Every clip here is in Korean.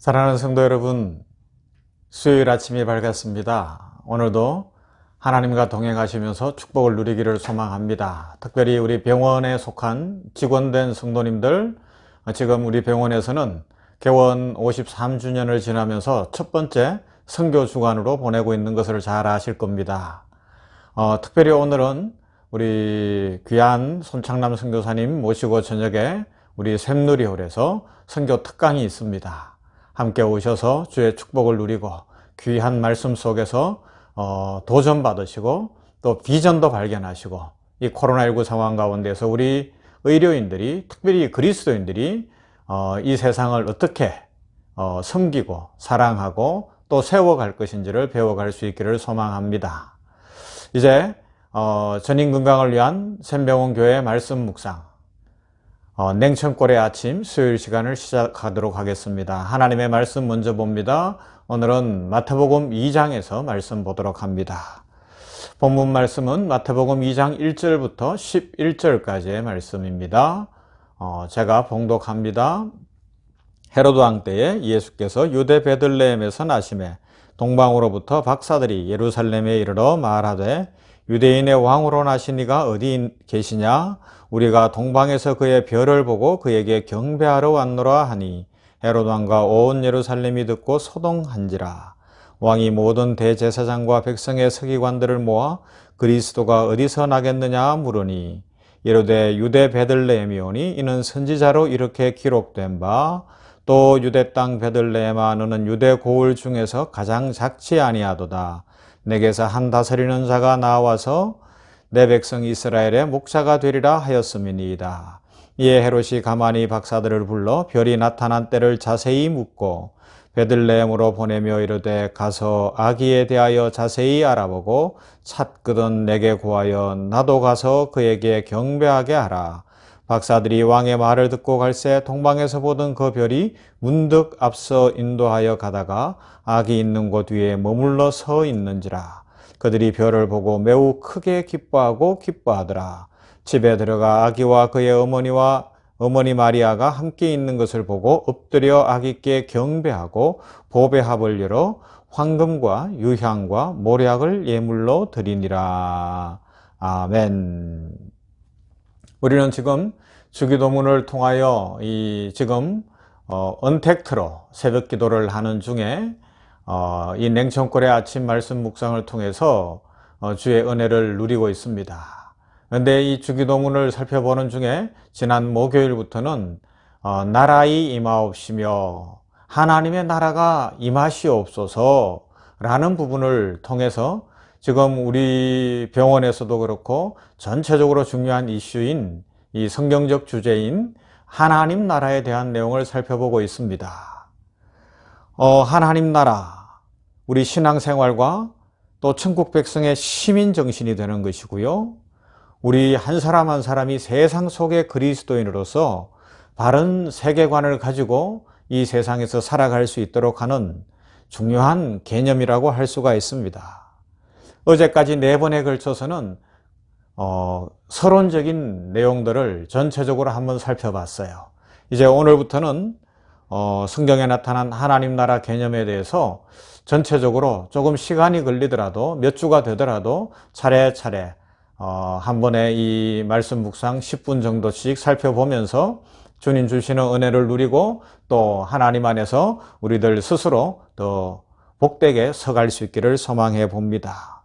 사랑하는 성도 여러분, 수요일 아침이 밝았습니다. 오늘도 하나님과 동행하시면서 축복을 누리기를 소망합니다. 특별히 우리 병원에 속한 직원된 성도님들, 지금 우리 병원에서는 개원 53주년을 지나면서 첫 번째 선교 주간으로 보내고 있는 것을 잘 아실 겁니다. 특별히 오늘은 우리 귀한 손창남 선교사님 모시고 저녁에 우리 샘누리홀에서 선교 특강이 있습니다. 함께 오셔서 주의 축복을 누리고 귀한 말씀 속에서 도전 받으시고 또 비전도 발견하시고 이 코로나19 상황 가운데서 우리 의료인들이, 특별히 그리스도인들이 이 세상을 어떻게 섬기고 사랑하고 또 세워갈 것인지를 배워갈 수 있기를 소망합니다. 이제 전인 건강을 위한 샘병원 교회 말씀 묵상, 냉천골의 아침 수요일 시간을 시작하도록 하겠습니다. 하나님의 말씀 먼저 봅니다. 오늘은 마태복음 2장에서 말씀 보도록 합니다. 본문 말씀은 마태복음 2장 1절부터 11절까지의 말씀입니다. 제가 봉독합니다. 헤로드 왕 때에 예수께서 유대 베들레헴에서 나시매 동방으로부터 박사들이 예루살렘에 이르러 말하되 유대인의 왕으로 나신 이가 어디 계시냐? 우리가 동방에서 그의 별을 보고 그에게 경배하러 왔노라 하니 헤로드 왕과 온 예루살렘이 듣고 소동한지라. 왕이 모든 대제사장과 백성의 서기관들을 모아 그리스도가 어디서 나겠느냐 물으니 이르되 유대 베들레헴이오니 이는 선지자로 이렇게 기록된 바 또 유대 땅 베들레헴아 너는 유대 고을 중에서 가장 작지 아니하도다. 내게서 한 다스리는 자가 나와서 내 백성 이스라엘의 목자가 되리라 하였음이니이다. 이에 헤롯이 가만히 박사들을 불러 별이 나타난 때를 자세히 묻고 베들레헴으로 보내며 이르되 가서 아기에 대하여 자세히 알아보고 찾거든 내게 구하여 나도 가서 그에게 경배하게 하라. 박사들이 왕의 말을 듣고 갈새 동방에서 보던 그 별이 문득 앞서 인도하여 가다가 아기 있는 곳 위에 머물러 서 있는지라. 그들이 별을 보고 매우 크게 기뻐하더라. 집에 들어가 아기와 그의 어머니 마리아가 함께 있는 것을 보고 엎드려 아기께 경배하고 보배합을 열어 황금과 유향과 모략을 예물로 드리니라. 아멘. 우리는 지금 주기도문을 통하여 지금 언택트로 새벽 기도를 하는 중에 이 냉천골의 아침 말씀 묵상을 통해서 주의 은혜를 누리고 있습니다. 그런데 이 주기도문을 살펴보는 중에 지난 목요일부터는 나라의 임하옵시며 하나님의 나라가 임하시옵소서 라는 부분을 통해서 지금 우리 병원에서도 그렇고 전체적으로 중요한 이슈인 이 성경적 주제인 하나님 나라에 대한 내용을 살펴보고 있습니다. 하나님 나라, 우리 신앙생활과 또 천국 백성의 시민 정신이 되는 것이고요. 우리 한 사람 한 사람이 세상 속의 그리스도인으로서 바른 세계관을 가지고 이 세상에서 살아갈 수 있도록 하는 중요한 개념이라고 할 수가 있습니다. 어제까지 4번에 걸쳐서는 서론적인 내용들을 전체적으로 한번 살펴봤어요. 이제 오늘부터는 성경에 나타난 하나님 나라 개념에 대해서 전체적으로 조금 시간이 걸리더라도 몇 주가 되더라도 차례차례 한 번에 이 말씀 묵상 10분 정도씩 살펴보면서 주님 주시는 은혜를 누리고 또 하나님 안에서 우리들 스스로 더 복되게 서갈 수 있기를 소망해 봅니다.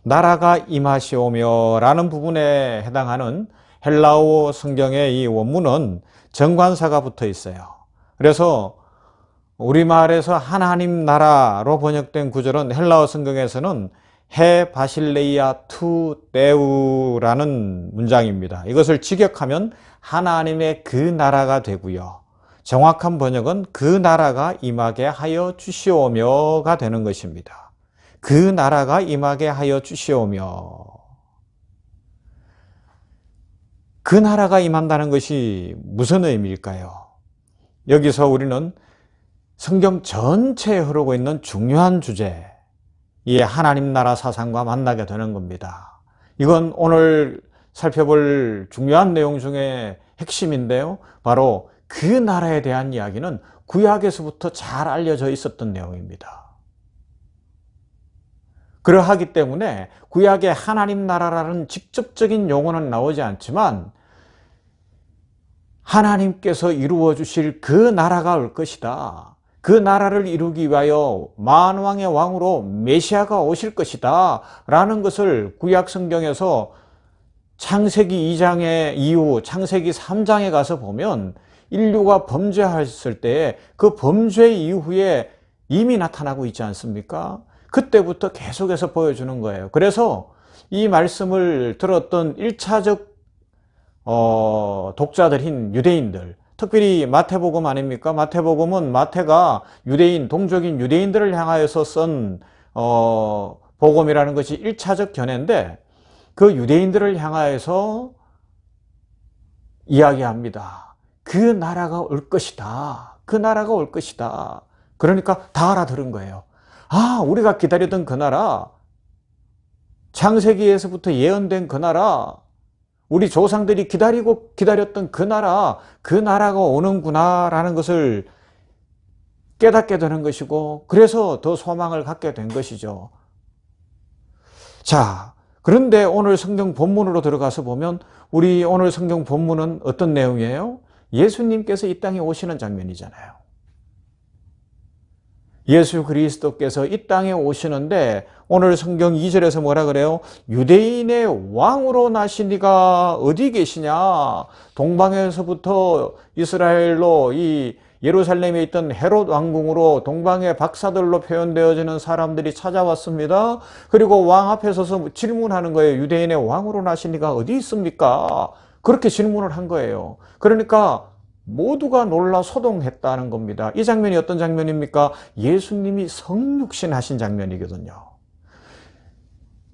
나라가 임하시오며 라는 부분에 해당하는 헬라어 성경의 이 원문은 정관사가 붙어 있어요. 그래서 우리말에서 하나님 나라로 번역된 구절은 헬라어 성경에서는 헤 바실레이아 투 데우라는 문장입니다. 이것을 직역하면 하나님의 그 나라가 되고요. 정확한 번역은 그 나라가 임하게 하여 주시오며가 되는 것입니다. 그 나라가 임하게 하여 주시오며, 그 나라가 임한다는 것이 무슨 의미일까요? 여기서 우리는 성경 전체에 흐르고 있는 중요한 주제, 이 하나님 나라 사상과 만나게 되는 겁니다. 이건 오늘 살펴볼 중요한 내용 중에 핵심인데요. 바로 그 나라에 대한 이야기는 구약에서부터 잘 알려져 있었던 내용입니다. 그러하기 때문에 구약에 하나님 나라라는 직접적인 용어는 나오지 않지만 하나님께서 이루어 주실 그 나라가 올 것이다. 그 나라를 이루기 위하여 만왕의 왕으로 메시아가 오실 것이다 라는 것을 구약 성경에서 창세기 2장의 이후 창세기 3장에 가서 보면 인류가 범죄했을 때 그 범죄 이후에 이미 나타나고 있지 않습니까? 그때부터 계속해서 보여주는 거예요. 그래서 이 말씀을 들었던 1차적 독자들인 유대인들, 특별히 마태복음 아닙니까? 마태복음은 마태가 유대인, 동족인 유대인들을 향하여서 쓴 복음이라는 것이 1차적 견해인데 그 유대인들을 향하여서 이야기합니다. 그 나라가 올 것이다. 그 나라가 올 것이다. 그러니까 다 알아들은 거예요. 아, 우리가 기다리던 그 나라, 창세기에서부터 예언된 그 나라, 우리 조상들이 기다렸던 그 나라가 오는구나 라는 것을 깨닫게 되는 것이고, 그래서 더 소망을 갖게 된 것이죠. 자, 그런데 오늘 성경 본문으로 들어가서 보면 우리 오늘 성경 본문은 어떤 내용이에요? 예수님께서 이 땅에 오시는 장면이잖아요. 예수 그리스도께서 이 땅에 오시는데 오늘 성경 2절에서 뭐라 그래요? 유대인의 왕으로 나신 이가 어디 계시냐? 동방에서부터 이스라엘로 이 예루살렘에 있던 헤롯 왕궁으로 동방의 박사들로 표현되어지는 사람들이 찾아왔습니다. 그리고 왕 앞에 서서 질문하는 거예요. 유대인의 왕으로 나신 이가 어디 있습니까? 그렇게 질문을 한 거예요. 그러니까 모두가 놀라 소동했다는 겁니다. 이 장면이 어떤 장면입니까? 예수님이 성육신 하신 장면이거든요.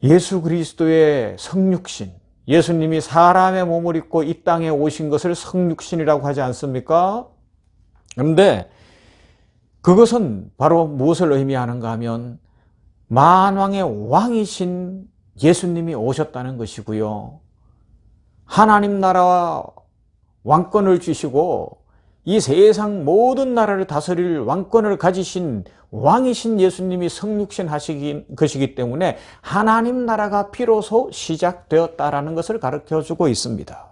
예수 그리스도의 성육신, 예수님이 사람의 몸을 입고 이 땅에 오신 것을 성육신이라고 하지 않습니까? 그런데 그것은 바로 무엇을 의미하는가 하면 만왕의 왕이신 예수님이 오셨다는 것이고요. 하나님 나라와 왕권을 주시고 이 세상 모든 나라를 다스릴 왕권을 가지신 왕이신 예수님이 성육신 하신 것이기 때문에 하나님 나라가 비로소 시작되었다라는 것을 가르쳐주고 있습니다.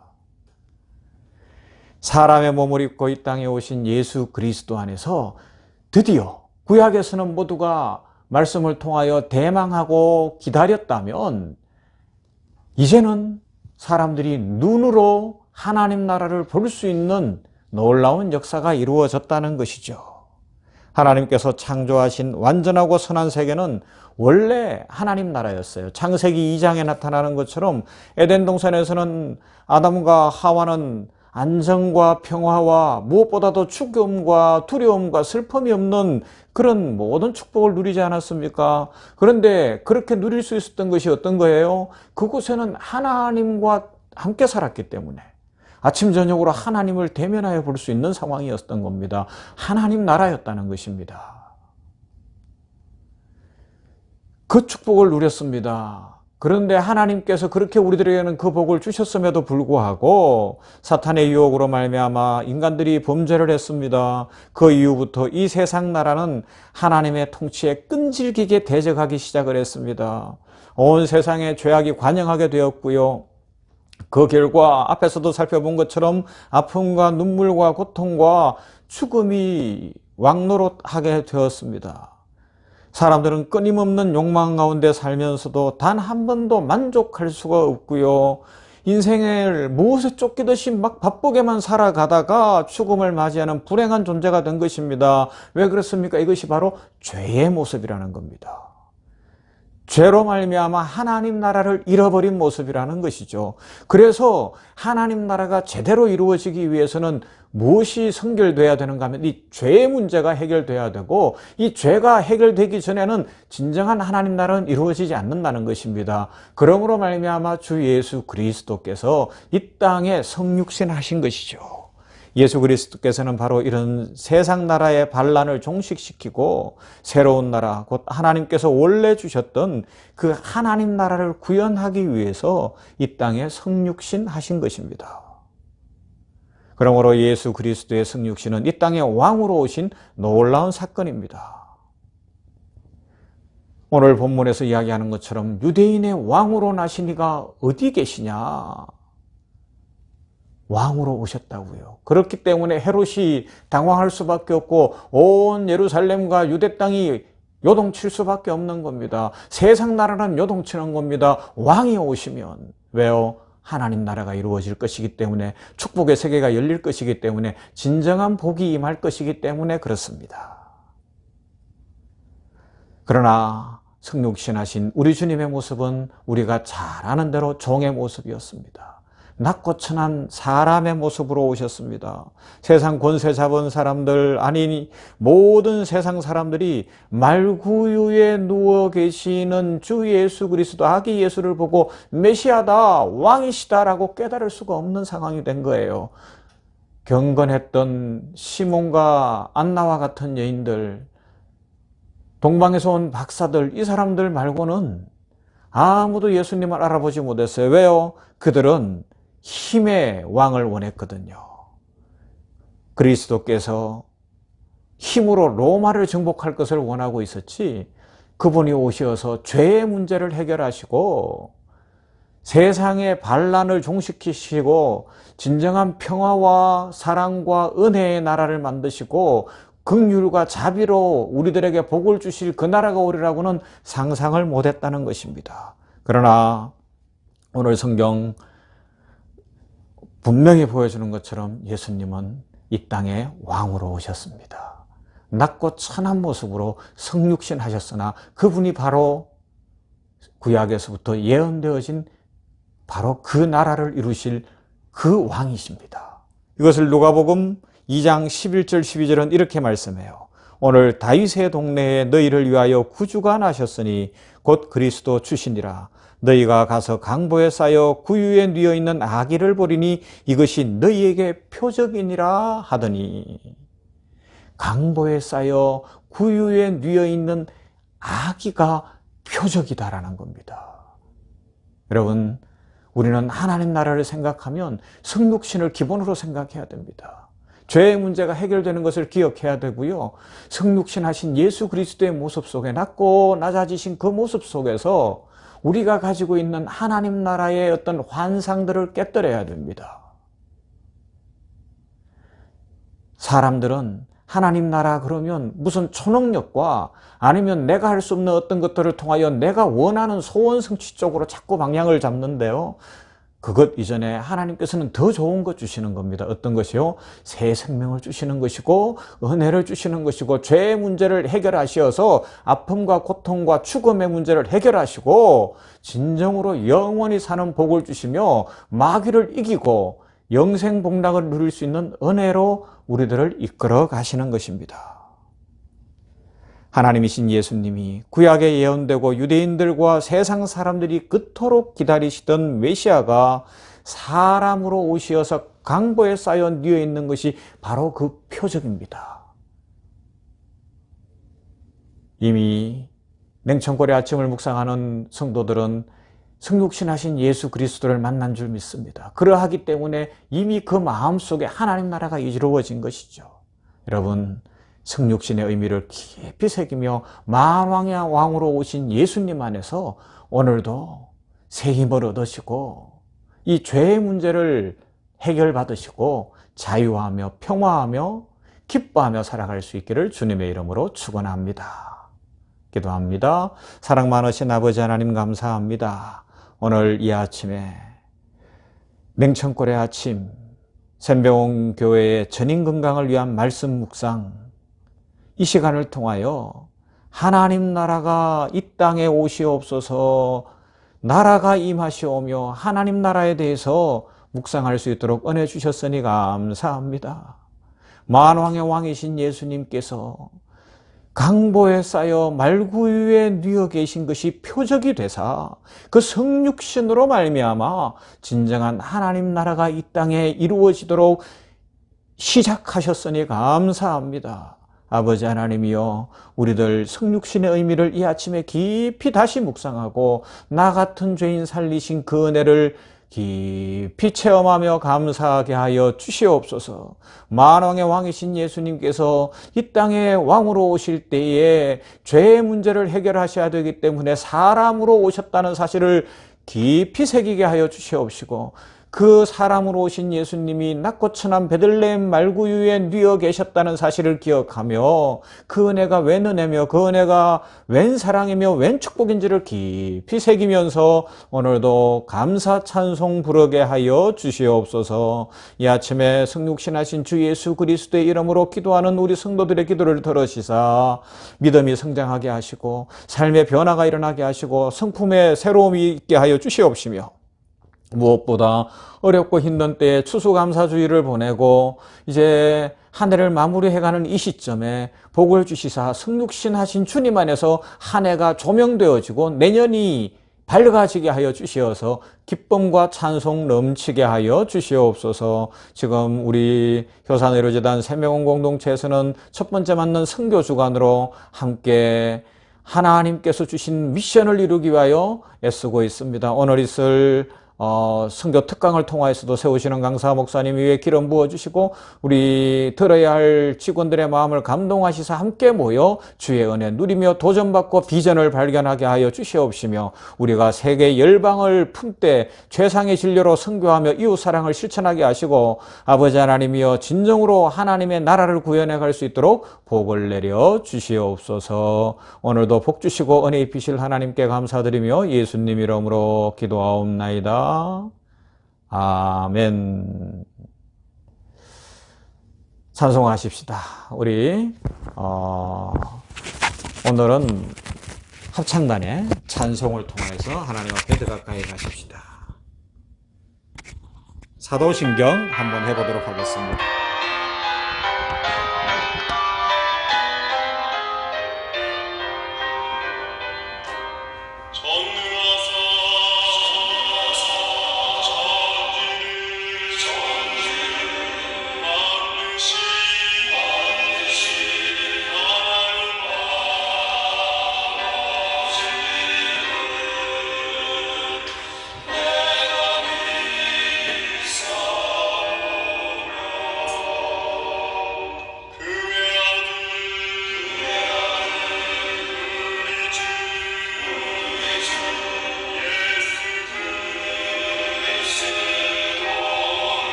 사람의 몸을 입고 이 땅에 오신 예수 그리스도 안에서 드디어 구약에서는 모두가 말씀을 통하여 대망하고 기다렸다면 이제는 사람들이 눈으로 하나님 나라를 볼 수 있는 놀라운 역사가 이루어졌다는 것이죠. 하나님께서 창조하신 완전하고 선한 세계는 원래 하나님 나라였어요. 창세기 2장에 나타나는 것처럼 에덴 동산에서는 아담과 하와는 안정과 평화와 무엇보다도 죽음과 두려움과 슬픔이 없는 그런 모든 축복을 누리지 않았습니까? 그런데 그렇게 누릴 수 있었던 것이 어떤 거예요? 그곳에는 하나님과 함께 살았기 때문에 아침 저녁으로 하나님을 대면하여 볼 수 있는 상황이었던 겁니다. 하나님 나라였다는 것입니다. 그 축복을 누렸습니다. 그런데 하나님께서 그렇게 우리들에게는 그 복을 주셨음에도 불구하고 사탄의 유혹으로 말미암아 인간들이 범죄를 했습니다. 그 이후부터 이 세상 나라는 하나님의 통치에 끈질기게 대적하기 시작을 했습니다. 온 세상에 죄악이 관영하게 되었고요. 그 결과 앞에서도 살펴본 것처럼 아픔과 눈물과 고통과 죽음이 왕노릇하게 되었습니다. 사람들은 끊임없는 욕망 가운데 살면서도 단 한 번도 만족할 수가 없고요. 인생을 무엇에 쫓기듯이 막 바쁘게만 살아가다가 죽음을 맞이하는 불행한 존재가 된 것입니다. 왜 그렇습니까? 이것이 바로 죄의 모습이라는 겁니다. 죄로 말미암아 하나님 나라를 잃어버린 모습이라는 것이죠. 그래서 하나님 나라가 제대로 이루어지기 위해서는 무엇이 선결돼야 되는가 하면 이 죄의 문제가 해결돼야 되고 이 죄가 해결되기 전에는 진정한 하나님 나라는 이루어지지 않는다는 것입니다. 그러므로 말미암아 주 예수 그리스도께서 이 땅에 성육신 하신 것이죠. 예수 그리스도께서는 바로 이런 세상 나라의 반란을 종식시키고 새로운 나라, 곧 하나님께서 원래 주셨던 그 하나님 나라를 구현하기 위해서 이 땅에 성육신 하신 것입니다. 그러므로 예수 그리스도의 성육신은 이 땅에 왕으로 오신 놀라운 사건입니다. 오늘 본문에서 이야기하는 것처럼 유대인의 왕으로 나신 이가 어디 계시냐? 왕으로 오셨다고요. 그렇기 때문에 헤롯이 당황할 수밖에 없고 온 예루살렘과 유대 땅이 요동칠 수밖에 없는 겁니다. 세상 나라는 요동치는 겁니다. 왕이 오시면. 왜요? 하나님 나라가 이루어질 것이기 때문에, 축복의 세계가 열릴 것이기 때문에, 진정한 복이 임할 것이기 때문에 그렇습니다. 그러나 성육신하신 우리 주님의 모습은 우리가 잘 아는 대로 종의 모습이었습니다. 낮고 천한 사람의 모습으로 오셨습니다. 세상 권세 잡은 사람들, 아니 모든 세상 사람들이 말구유에 누워 계시는 주 예수 그리스도 아기 예수를 보고 메시아다, 왕이시다라고 깨달을 수가 없는 상황이 된 거예요. 경건했던 시몬과 안나와 같은 여인들, 동방에서 온 박사들, 이 사람들 말고는 아무도 예수님을 알아보지 못했어요. 왜요? 그들은 힘의 왕을 원했거든요. 그리스도께서 힘으로 로마를 정복할 것을 원하고 있었지, 그분이 오셔서 죄의 문제를 해결하시고 세상의 반란을 종식시키시고 진정한 평화와 사랑과 은혜의 나라를 만드시고 긍휼과 자비로 우리들에게 복을 주실 그 나라가 오리라고는 상상을 못했다는 것입니다. 그러나 오늘 성경 분명히 보여주는 것처럼 예수님은 이 땅에 왕으로 오셨습니다. 낮고 천한 모습으로 성육신 하셨으나 그분이 바로 구약에서부터 예언되어진 바로 그 나라를 이루실 그 왕이십니다. 이것을 누가복음 2장 11절 12절은 이렇게 말씀해요. 오늘 다윗의 동네에 너희를 위하여 구주가 나셨으니 곧 그리스도 주시니라. 너희가 가서 강보에 쌓여 구유에 뉘어 있는 아기를 보리니 이것이 너희에게 표적이니라 하더니, 강보에 쌓여 구유에 뉘어 있는 아기가 표적이다라는 겁니다. 여러분, 우리는 하나님 나라를 생각하면 성육신을 기본으로 생각해야 됩니다. 죄의 문제가 해결되는 것을 기억해야 되고요. 성육신 하신 예수 그리스도의 모습 속에, 낮고 낮아지신 그 모습 속에서 우리가 가지고 있는 하나님 나라의 어떤 환상들을 깨뜨려야 됩니다. 사람들은 하나님 나라 그러면 무슨 초능력과 아니면 내가 할 수 없는 어떤 것들을 통하여 내가 원하는 소원 성취 쪽으로 자꾸 방향을 잡는데요. 그것 이전에 하나님께서는 더 좋은 것 주시는 겁니다. 어떤 것이요? 새 생명을 주시는 것이고 은혜를 주시는 것이고 죄의 문제를 해결하셔서 아픔과 고통과 죽음의 문제를 해결하시고 진정으로 영원히 사는 복을 주시며 마귀를 이기고 영생복락을 누릴 수 있는 은혜로 우리들을 이끌어 가시는 것입니다. 하나님이신 예수님이 구약에 예언되고 유대인들과 세상 사람들이 그토록 기다리시던 메시아가 사람으로 오시어서 강보에 쌓여 뉘어 있는 것이 바로 그 표적입니다. 이미 냉천골의 아침을 묵상하는 성도들은 성육신하신 예수 그리스도를 만난 줄 믿습니다. 그러하기 때문에 이미 그 마음속에 하나님 나라가 이루어진 것이죠. 여러분, 성육신의 의미를 깊이 새기며 만왕의 왕으로 오신 예수님 안에서 오늘도 새 힘을 얻으시고 이 죄의 문제를 해결받으시고 자유하며 평화하며 기뻐하며 살아갈 수 있기를 주님의 이름으로 축원합니다. 기도합니다. 사랑 많으신 아버지 하나님 감사합니다. 오늘 이 아침에 냉천골의 아침 샘병원 교회의 전인 건강을 위한 말씀 묵상, 이 시간을 통하여 하나님 나라가 이 땅에 오시옵소서, 나라가 임하시오며 하나님 나라에 대해서 묵상할 수 있도록 은혜 주셨으니 감사합니다. 만왕의 왕이신 예수님께서 강보에 쌓여 말구유에 뉘어 계신 것이 표적이 되사 그 성육신으로 말미암아 진정한 하나님 나라가 이 땅에 이루어지도록 시작하셨으니 감사합니다. 아버지 하나님이여, 우리들 성육신의 의미를 이 아침에 깊이 다시 묵상하고 나 같은 죄인 살리신 그 은혜를 깊이 체험하며 감사하게 하여 주시옵소서. 만왕의 왕이신 예수님께서 이 땅에 왕으로 오실 때에 죄의 문제를 해결하셔야 되기 때문에 사람으로 오셨다는 사실을 깊이 새기게 하여 주시옵시고, 그 사람으로 오신 예수님이 낮고 천한 베들레헴 말구유에 누워 계셨다는 사실을 기억하며 그 은혜가 웬 은혜며 그 은혜가 웬 사랑이며 웬 축복인지를 깊이 새기면서 오늘도 감사 찬송 부르게 하여 주시옵소서. 이 아침에 성육신하신 주 예수 그리스도의 이름으로 기도하는 우리 성도들의 기도를 들으시사 믿음이 성장하게 하시고 삶의 변화가 일어나게 하시고 성품의 새로움이 있게 하여 주시옵시며, 무엇보다 어렵고 힘든 때에 추수감사주의를 보내고 이제 한 해를 마무리해가는 이 시점에 복을 주시사 성육신 하신 주님 안에서 한 해가 조명되어지고 내년이 밝아지게 하여 주시어서 기쁨과 찬송 넘치게 하여 주시옵소서. 지금 우리 효산의료재단 세명원 공동체에서는 첫 번째 맞는 선교 주간으로 함께 하나님께서 주신 미션을 이루기 위하여 애쓰고 있습니다. 오늘 있을 선교 특강을 통하여서도 세우시는 강사 목사님 위에 기름 부어주시고 우리 들어야 할 직원들의 마음을 감동하시사 함께 모여 주의 은혜 누리며 도전받고 비전을 발견하게 하여 주시옵시며, 우리가 세계 열방을 품되 최상의 진료로 선교하며 이웃사랑을 실천하게 하시고 아버지 하나님이여 진정으로 하나님의 나라를 구현해 갈 수 있도록 복을 내려 주시옵소서. 오늘도 복 주시고 은혜 입히실 하나님께 감사드리며 예수님 이름으로 기도하옵나이다. 아멘. 찬송하십시다. 우리 오늘은 합창단의 찬송을 통해서 하나님 앞에 더 가까이 가십시다. 사도신경 한번 해보도록 하겠습니다.